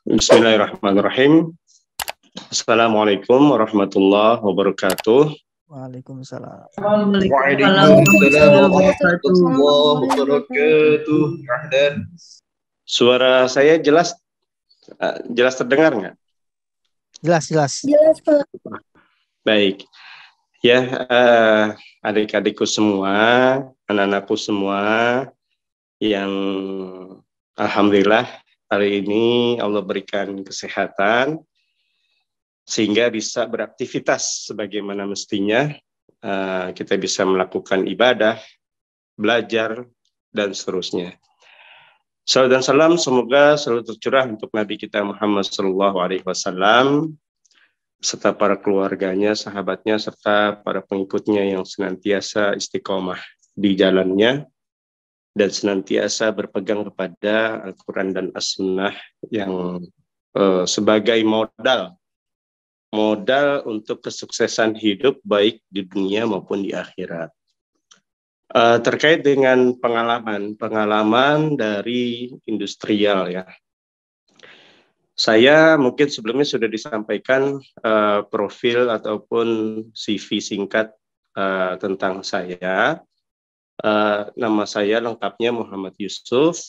Bismillahirrahmanirrahim. Assalamualaikum warahmatullahi wabarakatuh. Waalaikumsalam. Waalaikumsalam warahmatullahi wabarakatuh. Rahdan. Suara saya jelas terdengar nggak? Jelas. Jelas, Pak. Baik. Ya, adik-adikku semua, anak-anakku semua yang alhamdulillah hari ini Allah berikan kesehatan sehingga bisa beraktivitas sebagaimana mestinya, kita bisa melakukan ibadah, belajar, dan seterusnya. Salam dan salam semoga selalu tercurah untuk Nabi kita Muhammad SAW serta para keluarganya, sahabatnya, serta para pengikutnya yang senantiasa istiqomah di jalannya dan senantiasa berpegang kepada Al-Quran dan As-Sunnah yang sebagai modal untuk kesuksesan hidup baik di dunia maupun di akhirat. Terkait dengan pengalaman dari industrial ya. Saya mungkin sebelumnya sudah disampaikan profil ataupun CV singkat tentang saya. Nama saya lengkapnya Muhammad Yusuf.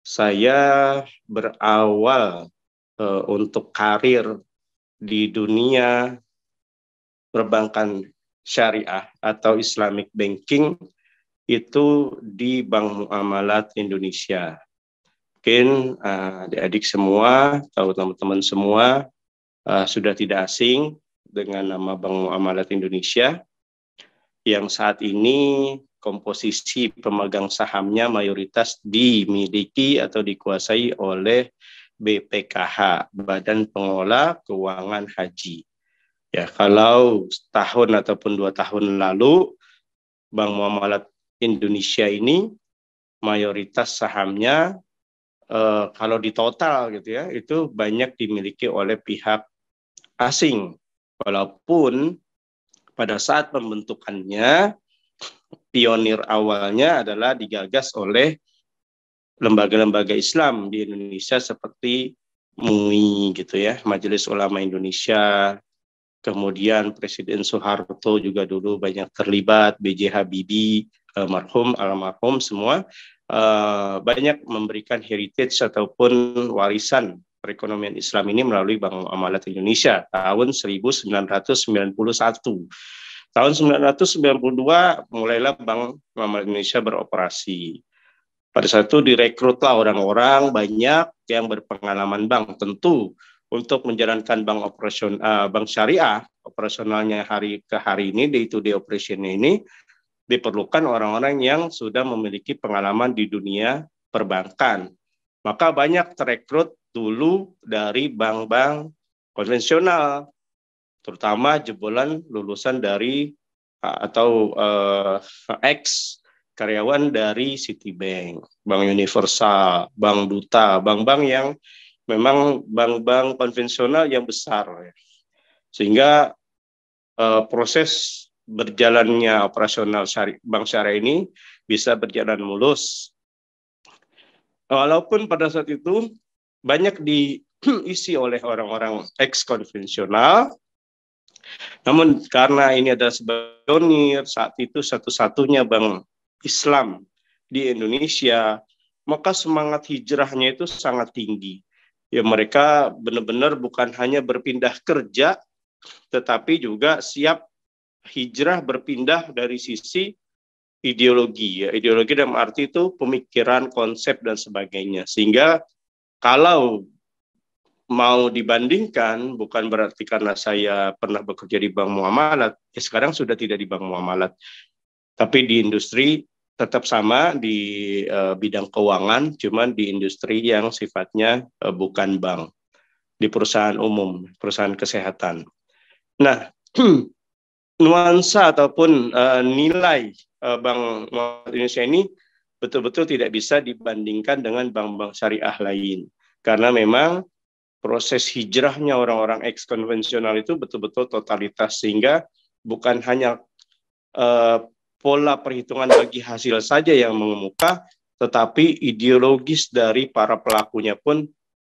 Saya berawal untuk karir di dunia perbankan syariah atau Islamic Banking itu di Bank Muamalat Indonesia. Mungkin adik-adik semua, tahu teman-teman semua sudah tidak asing dengan nama Bank Muamalat Indonesia yang saat ini komposisi pemegang sahamnya mayoritas dimiliki atau dikuasai oleh BPKH, Badan Pengelola Keuangan Haji. Ya, kalau setahun ataupun 2 tahun lalu, Bank Muamalat Indonesia ini mayoritas sahamnya kalau di total gitu ya, itu banyak dimiliki oleh pihak asing. Walaupun pada saat pembentukannya, pionir awalnya adalah digagas oleh lembaga-lembaga Islam di Indonesia seperti MUI gitu ya, Majelis Ulama Indonesia, kemudian Presiden Soeharto juga dulu banyak terlibat, B.J. Habibie, almarhum semua banyak memberikan heritage ataupun warisan perekonomian Islam ini melalui Bank Muamalat Indonesia tahun 1991. Tahun 1992 mulailah Bank Muamalat Indonesia beroperasi. Pada saat itu direkrutlah orang-orang banyak yang berpengalaman bank. Tentu untuk menjalankan bank syariah, operasionalnya hari ke hari ini, day to day operationnya ini, diperlukan orang-orang yang sudah memiliki pengalaman di dunia perbankan. Maka banyak terekrut dulu dari bank-bank konvensional, terutama jebolan lulusan dari atau ex karyawan dari Citibank, Bank Universal, Bank Duta, bank-bank yang memang bank-bank konvensional yang besar. Sehingga proses berjalannya operasional bank syariah ini bisa berjalan mulus. Walaupun pada saat itu banyak diisi oleh orang-orang ex konvensional, namun karena ini adalah sebagai pionir saat itu satu-satunya bank Islam di Indonesia, maka semangat hijrahnya itu sangat tinggi. Ya, mereka benar-benar bukan hanya berpindah kerja, tetapi juga siap hijrah berpindah dari sisi ideologi. Ya, ideologi dalam arti itu pemikiran, konsep, dan sebagainya. Sehingga kalau mau dibandingkan, bukan berarti karena saya pernah bekerja di Bank Muamalat, ya sekarang sudah tidak di Bank Muamalat, tapi di industri tetap sama di bidang keuangan, cuman di industri yang sifatnya bukan bank, di perusahaan umum, perusahaan kesehatan. Nah, nuansa ataupun nilai Bank Muamalat Indonesia ini betul-betul tidak bisa dibandingkan dengan bank-bank syariah lain, karena memang proses hijrahnya orang-orang ex konvensional itu betul-betul totalitas, sehingga bukan hanya pola perhitungan bagi hasil saja yang mengemuka, tetapi ideologis dari para pelakunya pun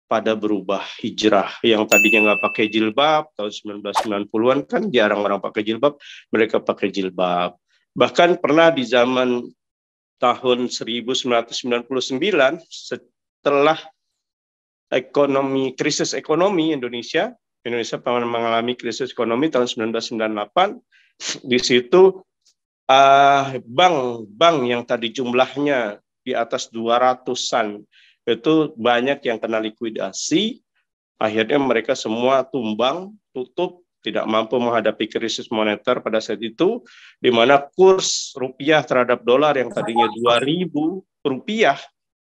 pada berubah hijrah. Yang tadinya nggak pakai jilbab, tahun 1990-an kan jarang orang pakai jilbab, mereka pakai jilbab. Bahkan pernah di zaman tahun 1999, setelah krisis ekonomi Indonesia pernah mengalami krisis ekonomi tahun 1998, di situ bank yang tadi jumlahnya di atas 200-an itu banyak yang kena likuidasi. Akhirnya mereka semua tumbang, tutup, tidak mampu menghadapi krisis moneter pada saat itu, di mana kurs rupiah terhadap dolar yang tadinya 2.000 rupiah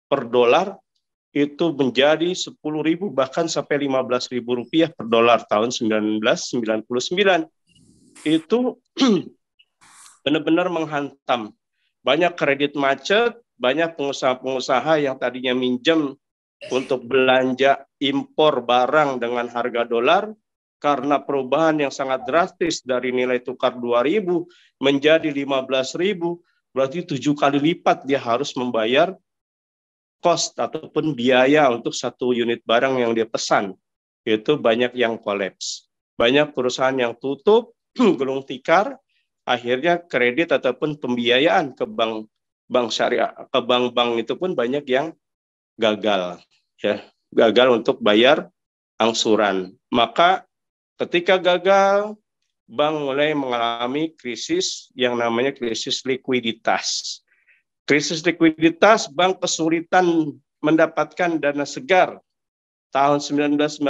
per dolar itu menjadi 10.000 bahkan sampai 15.000 rupiah per dolar tahun 1999. Itu benar-benar menghantam. Banyak kredit macet, banyak pengusaha-pengusaha yang tadinya minjem untuk belanja impor barang dengan harga dolar, karena perubahan yang sangat drastis dari nilai tukar 2.000 menjadi 15.000, berarti 7 kali lipat dia harus membayar cost ataupun biaya untuk satu unit barang yang dia pesan. Itu banyak yang kolaps. Banyak perusahaan yang tutup, gulung tikar, akhirnya kredit ataupun pembiayaan ke bank syariah, ke bank-bank itu pun banyak yang gagal, ya, gagal untuk bayar angsuran. Maka ketika gagal, bank mulai mengalami krisis yang namanya krisis likuiditas. Krisis likuiditas, bank kesulitan mendapatkan dana segar. Tahun 1999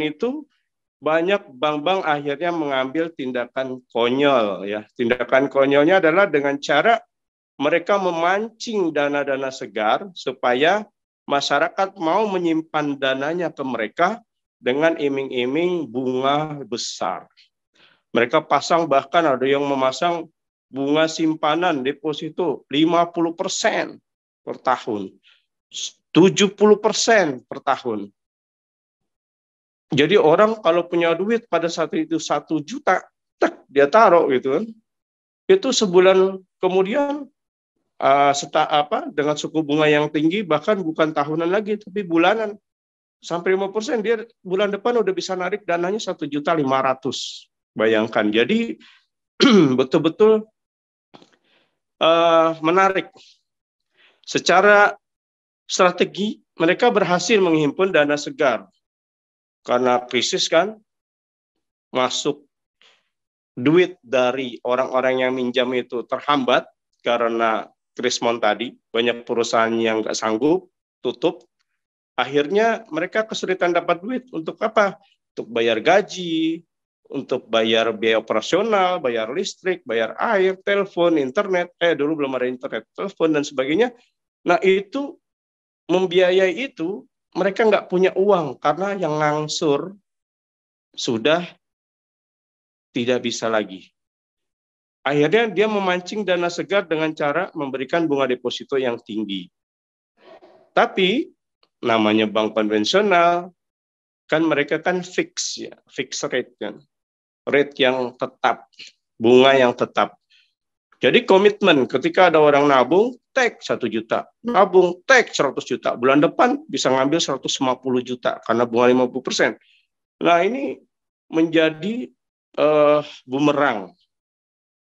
itu banyak bank-bank akhirnya mengambil tindakan konyol, ya. Tindakan konyolnya adalah dengan cara mereka memancing dana-dana segar supaya masyarakat mau menyimpan dananya ke mereka dengan iming-iming bunga besar. Mereka pasang, bahkan ada yang memasang bunga simpanan deposito 50% per tahun, 70% per tahun. Jadi orang kalau punya duit pada saat itu 1 juta, dia taruh gitu kan. Itu sebulan kemudian dengan suku bunga yang tinggi, bahkan bukan tahunan lagi tapi bulanan, sampai 5%, dia bulan depan udah bisa narik dananya 1.500.000. Bayangkan. Jadi betul-betul menarik. Secara strategi mereka berhasil menghimpun dana segar. Karena krisis kan, masuk duit dari orang-orang yang minjam itu terhambat karena krismon tadi, banyak perusahaan yang nggak sanggup, tutup. Akhirnya mereka kesulitan dapat duit. Untuk apa? Untuk bayar gaji, untuk bayar biaya operasional, bayar listrik, bayar air, telepon, internet. Dulu belum ada internet, telepon, dan sebagainya. Nah, itu membiayai itu, mereka nggak punya uang karena yang ngangsur sudah tidak bisa lagi. Akhirnya dia memancing dana segar dengan cara memberikan bunga deposito yang tinggi. Tapi namanya bank konvensional, kan mereka kan fix, ya, fix rate kan, rate yang tetap, bunga yang tetap. Jadi komitmen ketika ada orang nabung, take 1 juta, nabung take 100 juta, bulan depan bisa ngambil 150 juta karena bunga 50%. Nah, ini menjadi bumerang.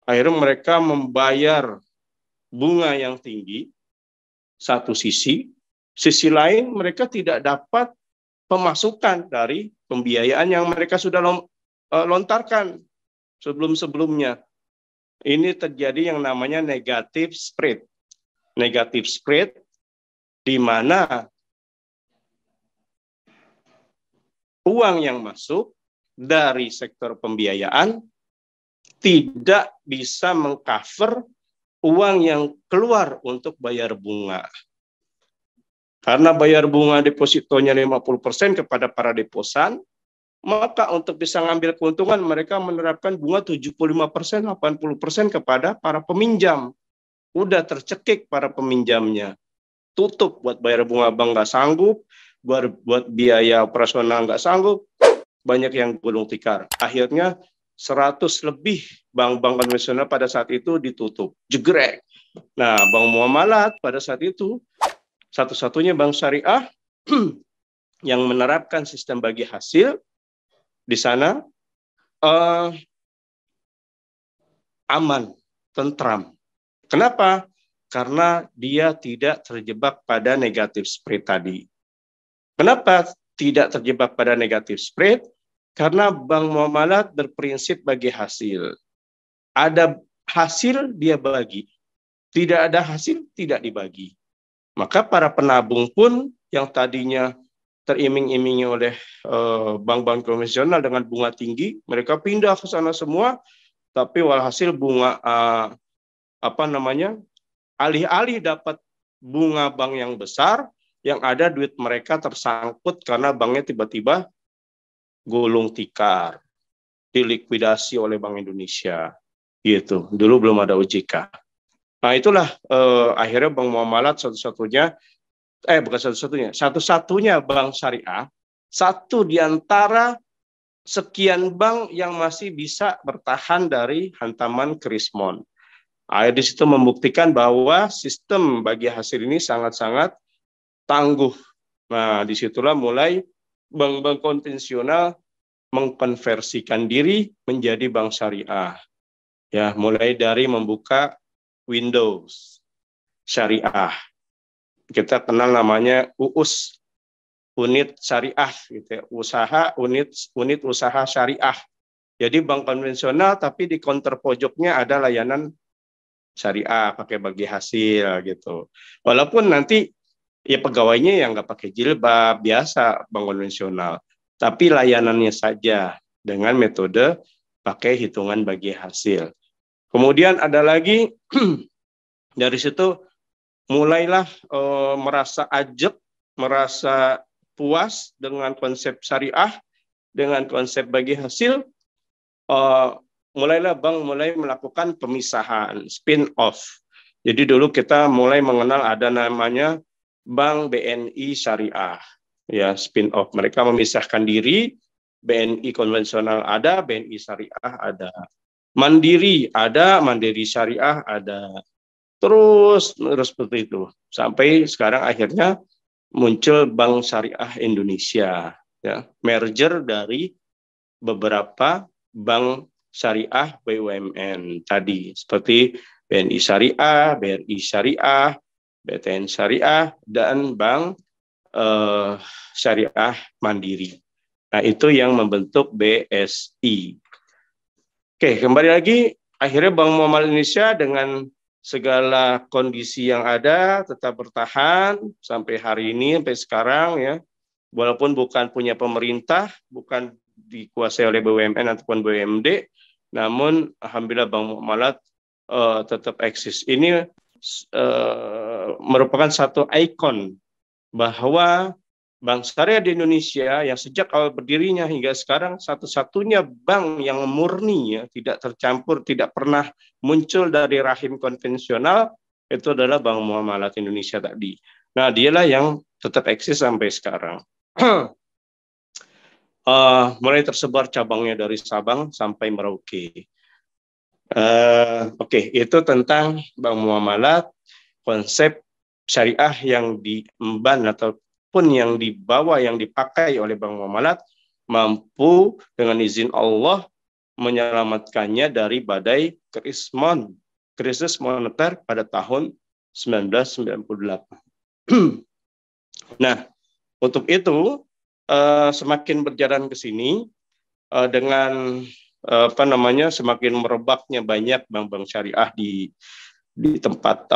Akhirnya mereka membayar bunga yang tinggi, satu sisi lain mereka tidak dapat pemasukan dari pembiayaan yang mereka sudah lontarkan sebelum-sebelumnya. Ini terjadi yang namanya negative spread. Negative spread di mana uang yang masuk dari sektor pembiayaan tidak bisa mengcover uang yang keluar untuk bayar bunga. Karena bayar bunga depositonya 50% kepada para deposan, maka untuk bisa ngambil keuntungan mereka menerapkan bunga 75%, 80% kepada para peminjam. Udah tercekik para peminjamnya. Tutup buat bayar bunga bank nggak sanggup, buat biaya operasional nggak sanggup, banyak yang gulung tikar. Akhirnya 100 lebih bank-bank konvensional pada saat itu ditutup, jegrek. Nah, Bank Muamalat pada saat itu satu-satunya bank syariah yang menerapkan sistem bagi hasil di sana aman, tentram. Kenapa? Karena dia tidak terjebak pada negatif spread tadi. Kenapa tidak terjebak pada negatif spread? Karena bank muamalat berprinsip bagi hasil. Ada hasil dia bagi, tidak ada hasil tidak dibagi. Maka para penabung pun yang tadinya teriming-imingi oleh bank-bank konvensional dengan bunga tinggi, mereka pindah ke sana semua, tapi walhasil bunga alih-alih dapat bunga bank yang besar, yang ada duit mereka tersangkut karena banknya tiba-tiba gulung tikar, dilikuidasi oleh Bank Indonesia. Gitu. Dulu belum ada OJK. Nah itulah akhirnya bank muamalat satu-satunya bank syariah, satu di antara sekian bank yang masih bisa bertahan dari hantaman krismon. Di situ membuktikan bahwa sistem bagi hasil ini sangat-sangat tangguh. Nah, disitulah mulai bank-bank konvensional mengkonversikan diri menjadi bank syariah. Ya, mulai dari membuka Windows syariah. Kita kenal namanya UUS, unit syariah, gitu ya. Unit usaha syariah. Jadi bank konvensional, tapi di counter pojoknya ada layanan syariah pakai bagi hasil gitu. Walaupun nanti ya pegawainya yang nggak pakai jilbab biasa bank konvensional, tapi layanannya saja dengan metode pakai hitungan bagi hasil. Kemudian ada lagi dari situ mulailah merasa ajeb, merasa puas dengan konsep syariah, dengan konsep bagi hasil, mulailah bank mulai melakukan pemisahan, spin-off. Jadi dulu kita mulai mengenal ada namanya Bank BNI Syariah, ya spin-off. Mereka memisahkan diri, BNI konvensional ada, BNI Syariah ada. Mandiri ada, Mandiri Syariah ada. Terus seperti itu. Sampai sekarang akhirnya muncul Bank Syariah Indonesia. Ya, merger dari beberapa bank syariah BUMN tadi. Seperti BNI Syariah, BRI Syariah, BTN Syariah, dan Bank Syariah Mandiri. Nah, itu yang membentuk BSI. Oke, kembali lagi, akhirnya Bank Muamalat Indonesia dengan segala kondisi yang ada tetap bertahan sampai hari ini, sampai sekarang ya. Walaupun bukan punya pemerintah, bukan dikuasai oleh BUMN ataupun BUMD, namun alhamdulillah Bank Muamalat tetap eksis. Ini merupakan satu ikon bahwa Bank Syariah di Indonesia yang sejak awal berdirinya hingga sekarang satu-satunya bank yang murni, ya, tidak tercampur, tidak pernah muncul dari rahim konvensional, itu adalah Bank Muamalat Indonesia tadi. Nah, dialah yang tetap eksis sampai sekarang. Mulai tersebar cabangnya dari Sabang sampai Merauke. Oke, itu tentang Bank Muamalat, konsep syariah yang diemban ataupun yang dibawa, yang dipakai oleh Bank Muamalat, mampu dengan izin Allah menyelamatkannya dari badai krisis moneter pada tahun 1998. Nah, untuk itu semakin berjalan ke sini dengan semakin merebaknya banyak bank-bank syariah di tempat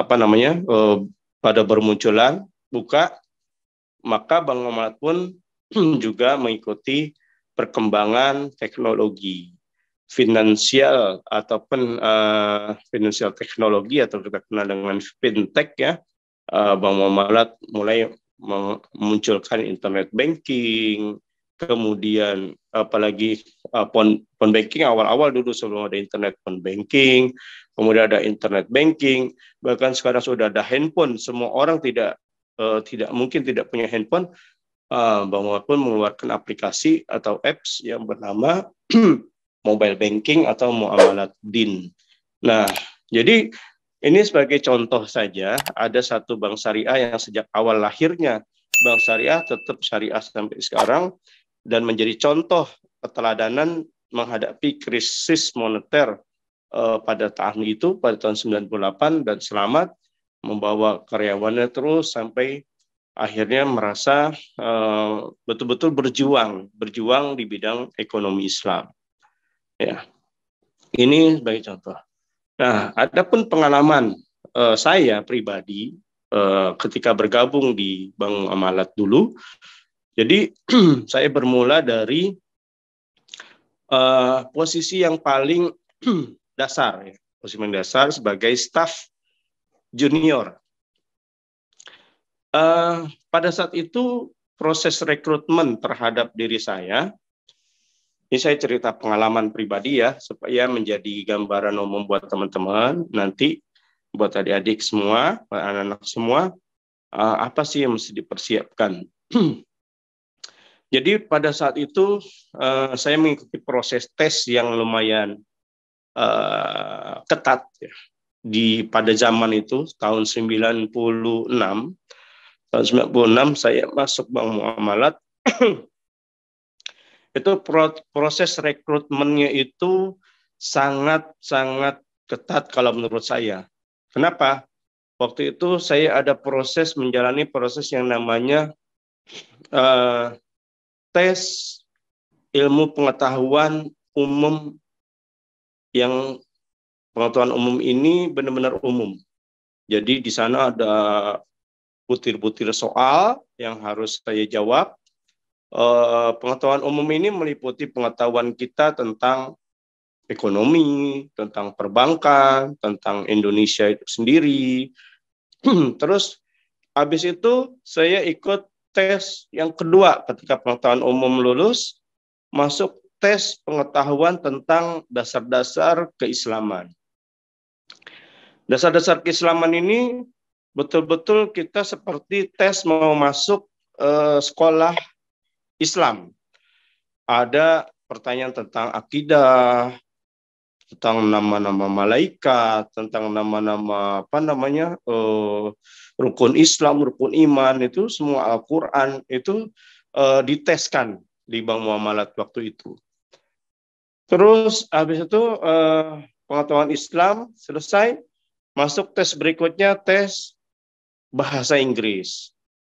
pada bermunculan buka, maka Bank Muamalat pun juga mengikuti perkembangan teknologi finansial ataupun finansial teknologi atau kita kenal dengan fintech ya. Bank Muamalat mulai memunculkan internet banking, kemudian apalagi phone banking awal-awal dulu sebelum ada internet, phone banking, kemudian ada internet banking, bahkan sekarang sudah ada handphone. Semua orang tidak mungkin tidak punya handphone. Bank Muamalat pun mengeluarkan aplikasi atau apps yang bernama mobile banking atau Muamalat DIN. Nah, jadi ini sebagai contoh saja, ada satu bank syariah yang sejak awal lahirnya bank syariah tetap syariah sampai sekarang dan menjadi contoh keteladanan menghadapi krisis moneter pada tahun itu, pada tahun 98, dan selamat membawa karyawannya terus sampai akhirnya merasa betul-betul berjuang di bidang ekonomi Islam. Ya, ini sebagai contoh. Nah, adapun pengalaman saya pribadi ketika bergabung di Bank Muamalat dulu, jadi saya bermula dari posisi yang paling dasar, ya. Posisi yang dasar sebagai staf junior. Pada saat itu proses rekrutmen terhadap diri saya, ini saya cerita pengalaman pribadi ya, supaya menjadi gambaran umum buat teman-teman, nanti buat adik-adik semua, anak-anak semua, apa sih yang mesti dipersiapkan. Jadi pada saat itu saya mengikuti proses tes yang lumayan ketat ya. Pada zaman itu tahun 96 saya masuk Bank Muamalat. Itu proses rekrutmennya itu sangat ketat kalau menurut saya. Kenapa? Waktu itu saya ada menjalani proses yang namanya tes ilmu pengetahuan umum, yang pengetahuan umum ini benar-benar umum. Jadi di sana ada butir-butir soal yang harus saya jawab. Pengetahuan umum ini meliputi pengetahuan kita tentang ekonomi, tentang perbankan, tentang Indonesia itu sendiri. Terus habis itu saya ikut tes yang kedua ketika pengetahuan umum lulus, masuk tes pengetahuan tentang dasar-dasar keislaman. Dasar-dasar keislaman ini betul-betul kita seperti tes mau masuk sekolah Islam. Ada pertanyaan tentang akidah, tentang nama-nama malaikat, tentang nama-nama rukun Islam, rukun iman, itu semua Al-Quran itu diteskan di Bank Muamalat waktu itu. Terus habis itu pengetahuan Islam selesai, masuk tes berikutnya, tes bahasa Inggris.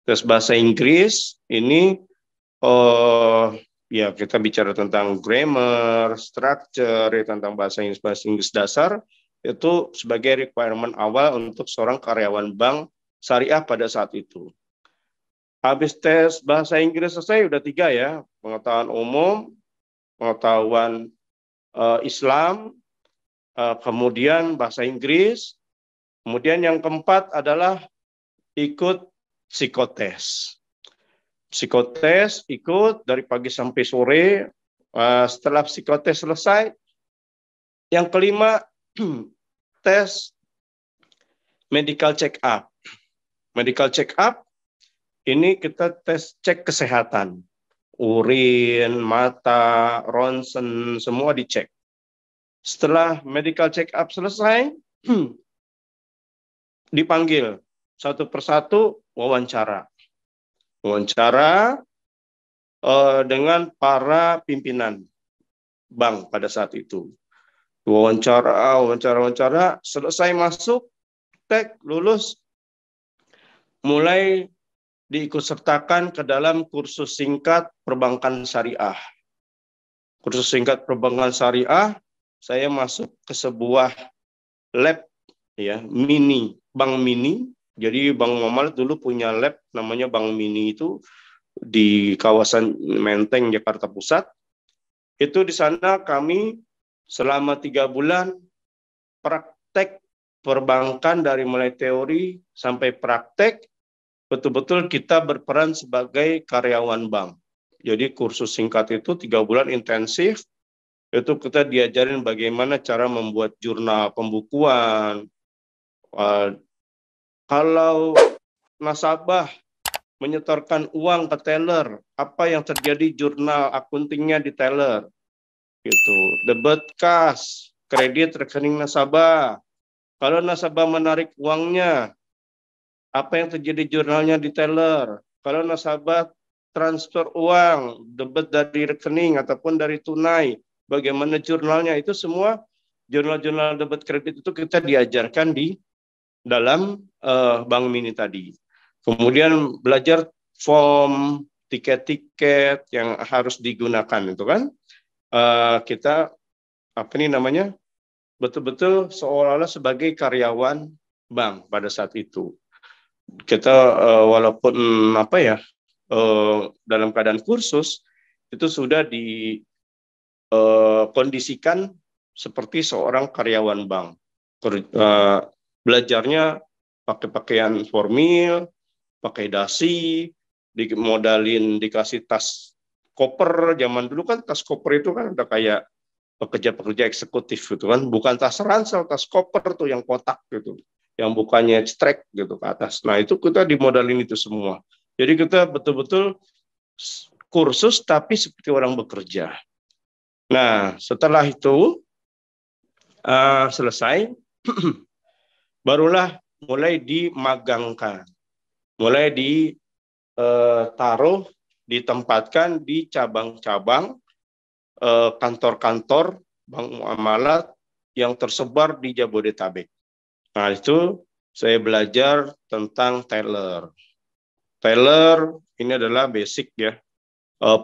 Tes bahasa Inggris ini ya kita bicara tentang grammar, structure, ya, tentang bahasa Inggris dasar, itu sebagai requirement awal untuk seorang karyawan bank syariah pada saat itu. Habis tes bahasa Inggris selesai, udah 3 ya, pengetahuan umum, pengetahuan Islam, kemudian bahasa Inggris, kemudian yang keempat adalah ikut psikotes. Psikotes ikut dari pagi sampai sore. Setelah psikotes selesai, yang kelima tes medical check up. Medical check up ini kita tes cek kesehatan, urin, mata, ronsen, semua dicek. Setelah medical check up selesai, dipanggil satu persatu wawancara dengan para pimpinan bank pada saat itu. Wawancara, selesai masuk, tek, lulus, mulai diikutsertakan ke dalam kursus singkat perbankan syariah. Kursus singkat perbankan syariah, saya masuk ke sebuah lab ya, bank mini. Jadi Bank Muamalat dulu punya lab namanya Bank Mini, itu di kawasan Menteng, Jakarta Pusat. Itu di sana kami selama 3 bulan praktek perbankan dari mulai teori sampai praktek. Betul-betul kita berperan sebagai karyawan bank. Jadi kursus singkat itu 3 bulan intensif. Itu kita diajarin bagaimana cara membuat jurnal pembukuan. Kalau nasabah menyetorkan uang ke teller, apa yang terjadi jurnal akuntingnya di teller, gitu. Debit kas, kredit rekening nasabah. Kalau nasabah menarik uangnya, apa yang terjadi jurnalnya di teller. kalau nasabah transfer uang, debit dari rekening ataupun dari tunai, bagaimana jurnalnya, itu semua jurnal-jurnal debit kredit itu kita diajarkan di dalam Bank Mini tadi. Kemudian belajar form, tiket-tiket yang harus digunakan itu kan. Kita apa ini namanya, betul-betul seolah-olah sebagai karyawan bank pada saat itu. Kita walaupun apa ya, dalam keadaan kursus itu sudah dikondisikan seperti seorang karyawan bank. Belajarnya pakai pakaian formal, pakai dasi, dimodalin, dikasih tas koper. Zaman dulu kan tas koper itu kan udah kayak pekerja-pekerja eksekutif gitu kan, bukan tas ransel, tas koper tuh yang kotak gitu, yang bukannya strek gitu ke atas. Nah itu kita dimodalin itu semua. Jadi kita betul-betul kursus tapi seperti orang bekerja. Nah setelah itu selesai, barulah mulai dimagangkan, mulai ditaruh, ditempatkan di cabang-cabang kantor-kantor bank muamalat yang tersebar di Jabodetabek. Nah, itu saya belajar tentang teller. Teller ini adalah basic ya,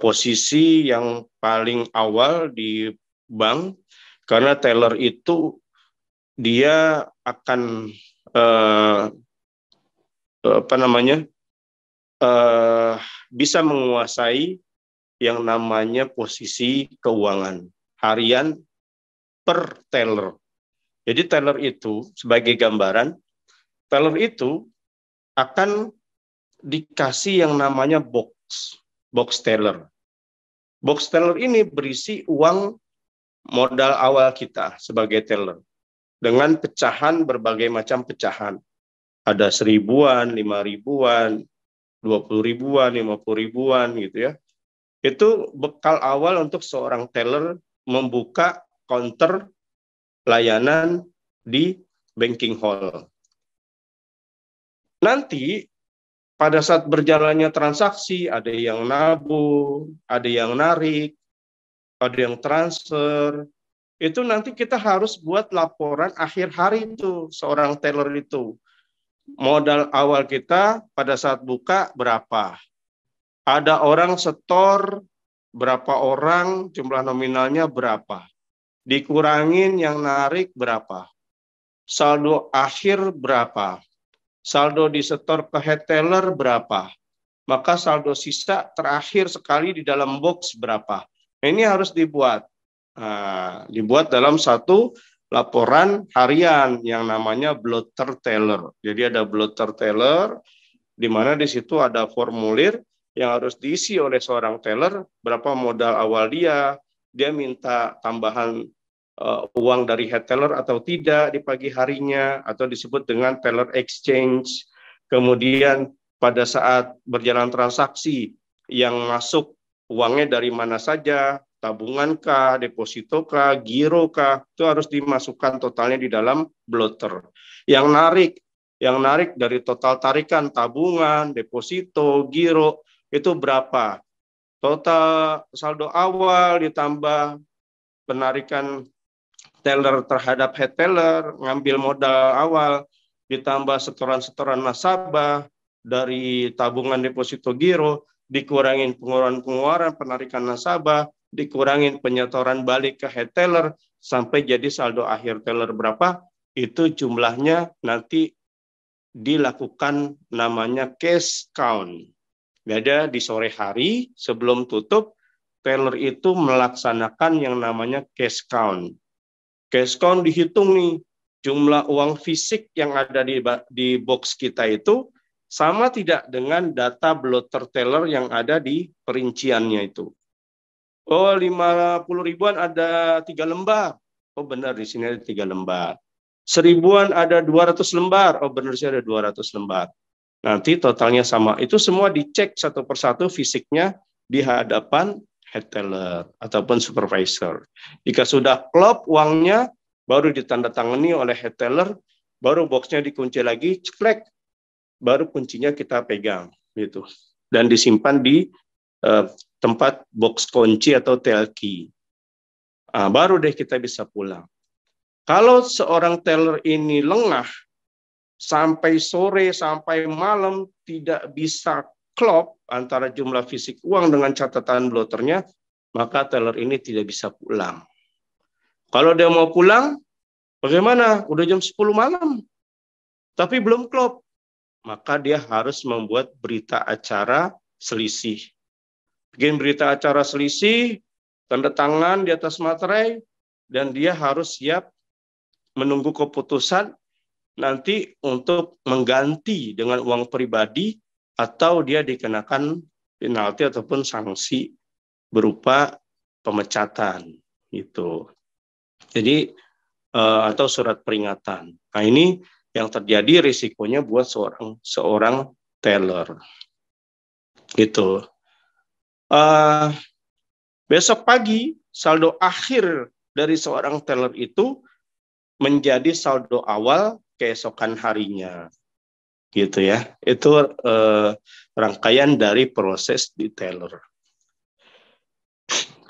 posisi yang paling awal di bank, karena teller itu dia akan apa namanya, bisa menguasai yang namanya posisi keuangan harian per teller. Jadi teller itu sebagai gambaran, teller itu akan dikasih yang namanya box teller. Box teller ini berisi uang modal awal kita sebagai teller dengan pecahan, berbagai macam pecahan. Ada 1.000-an, 5.000-an, 20.000-an, 50.000-an gitu ya. Itu bekal awal untuk seorang teller membuka counter layanan di banking hall. Nanti pada saat berjalannya transaksi, ada yang nabung, ada yang narik, ada yang transfer. Itu nanti kita harus buat laporan akhir hari itu, seorang teller itu. Modal awal kita pada saat buka berapa? Ada orang setor berapa orang, jumlah nominalnya berapa, dikurangin yang narik berapa, saldo akhir berapa, saldo disetor ke head teller berapa, maka saldo sisa terakhir sekali di dalam box berapa. Nah, ini harus dibuat. Nah, dibuat dalam satu laporan harian yang namanya blotter teller. Jadi ada blotter teller, di mana di situ ada formulir yang harus diisi oleh seorang teller, berapa modal awal dia minta tambahan uang dari head teller atau tidak di pagi harinya, atau disebut dengan teller exchange. Kemudian pada saat berjalan transaksi yang masuk uangnya dari mana saja, tabungan kah, deposito kah, giro kah, itu harus dimasukkan totalnya di dalam blotter. Yang narik dari total tarikan tabungan, deposito, giro, itu berapa? Total saldo awal ditambah penarikan teller terhadap head teller, ngambil modal awal, ditambah setoran-setoran nasabah dari tabungan, deposito, giro, dikurangin pengeluaran penarikan nasabah, dikurangin penyetoran balik ke head teller, sampai jadi saldo akhir teller berapa, itu jumlahnya nanti dilakukan namanya cash count. Jadi di sore hari sebelum tutup, teller itu melaksanakan yang namanya cash count. Cash count dihitung nih, jumlah uang fisik yang ada di box kita itu sama tidak dengan data blotter teller yang ada di perinciannya itu. Oh, 50.000-an ada 3 lembar. Oh benar, di sini ada 3 lembar. 1.000-an ada 200 lembar. Oh benar, sih ada 200 lembar. Nanti totalnya sama. Itu semua dicek satu persatu fisiknya di hadapan head teller ataupun supervisor. Jika sudah klop uangnya, baru ditandatangani oleh head teller, baru boxnya dikunci lagi, ceklek, baru kuncinya kita pegang. Gitu. dan disimpan di tempat box kunci atau tail key. Baru deh kita bisa pulang. Kalau seorang teller ini lengah sampai sore, sampai malam tidak bisa klop antara jumlah fisik uang dengan catatan bloternya, maka teller ini tidak bisa pulang. Kalau dia mau pulang, bagaimana? Udah jam 10 malam, tapi belum klop. Maka dia harus membuat berita acara selisih. Bikin berita acara selisih, tanda tangan di atas materai, dan dia harus siap menunggu keputusan nanti untuk mengganti dengan uang pribadi atau dia dikenakan penalti ataupun sanksi berupa pemecatan gitu. Jadi atau surat peringatan. Nah, ini yang terjadi risikonya buat seorang teller. Gitu. Besok pagi saldo akhir dari seorang teller itu menjadi saldo awal keesokan harinya, gitu ya. Itu rangkaian dari proses di teller.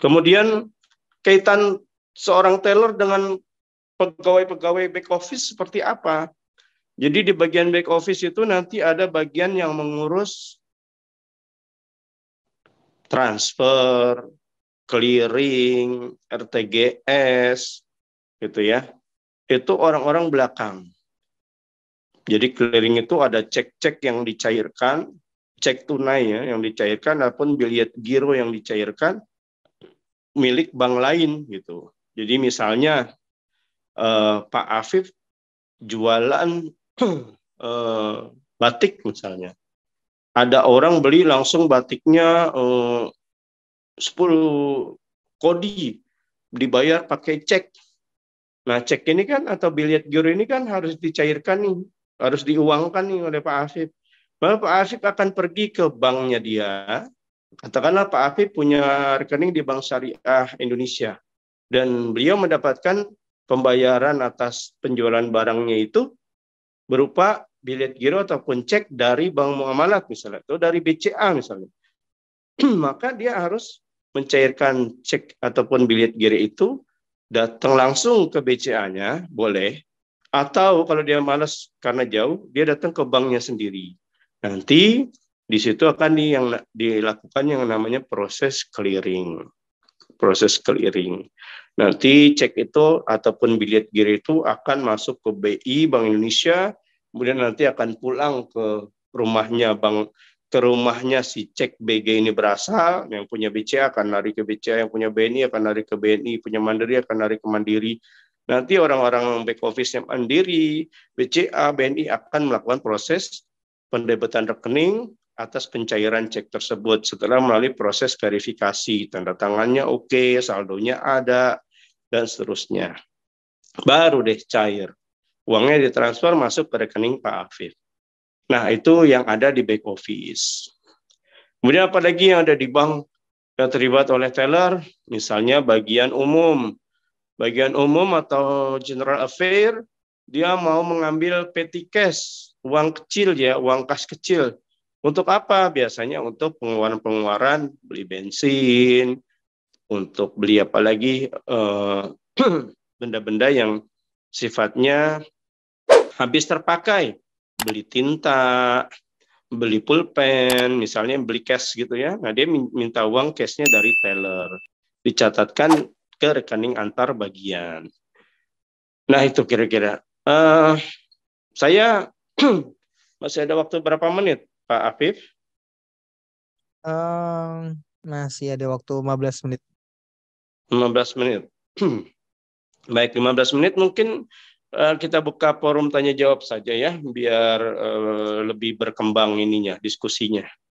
Kemudian kaitan seorang teller dengan pegawai-pegawai back office seperti apa? Jadi di bagian back office itu nanti ada bagian yang mengurus transfer, clearing, RTGS, gitu ya. Itu orang-orang belakang. Jadi clearing itu ada cek-cek yang dicairkan, cek tunai ya yang dicairkan, ataupun biliet giro yang dicairkan milik bank lain gitu. Jadi misalnya Pak Afif jualan batik misalnya. Ada orang beli langsung batiknya 10 kodi, dibayar pakai cek. Nah, cek ini kan atau biliet giro ini kan harus dicairkan nih, harus diuangkan nih oleh Pak Afif. Maka Pak Afif akan pergi ke banknya dia. Katakanlah Pak Afif punya rekening di Bank Syariah Indonesia dan beliau mendapatkan pembayaran atas penjualan barangnya itu berupa biliet giro ataupun cek dari Bank Muamalat misalnya atau dari BCA misalnya. Maka dia harus mencairkan cek ataupun biliet giro itu, datang langsung ke BCA-nya boleh, atau kalau dia malas karena jauh, dia datang ke banknya sendiri. Nanti di situ akan dilakukan yang namanya proses clearing. Proses clearing. Nanti cek itu ataupun biliet giro itu akan masuk ke BI Bank Indonesia, kemudian nanti akan pulang ke rumahnya si cek BG ini berasal, yang punya BCA akan lari ke BCA, yang punya BNI akan lari ke BNI, punya Mandiri akan lari ke Mandiri. Nanti orang-orang back office-nya Mandiri, BCA, BNI akan melakukan proses pendebetan rekening atas pencairan cek tersebut setelah melalui proses verifikasi, tanda tangannya oke, saldonya ada, dan seterusnya. Baru deh cair. Uangnya ditransfer masuk ke rekening Pak Afif. Nah, itu yang ada di back office. Kemudian apa lagi yang ada di bank yang terlibat oleh teller? Misalnya bagian umum. Bagian umum atau general affair, dia mau mengambil petty cash, uang kecil ya, uang kas kecil. Untuk apa? Biasanya untuk pengeluaran-pengeluaran, beli bensin, untuk beli apa lagi, benda-benda yang sifatnya habis terpakai. Beli tinta, beli pulpen, misalnya beli cash gitu ya. Nah, dia minta uang cashnya dari teller. Dicatatkan ke rekening antar bagian. Nah, itu kira-kira. Saya masih ada waktu berapa menit, Pak Afif? Masih ada waktu 15 menit. 15 menit. Baik, 15 menit mungkin kita buka forum tanya jawab saja ya, biar lebih berkembang ininya, diskusinya.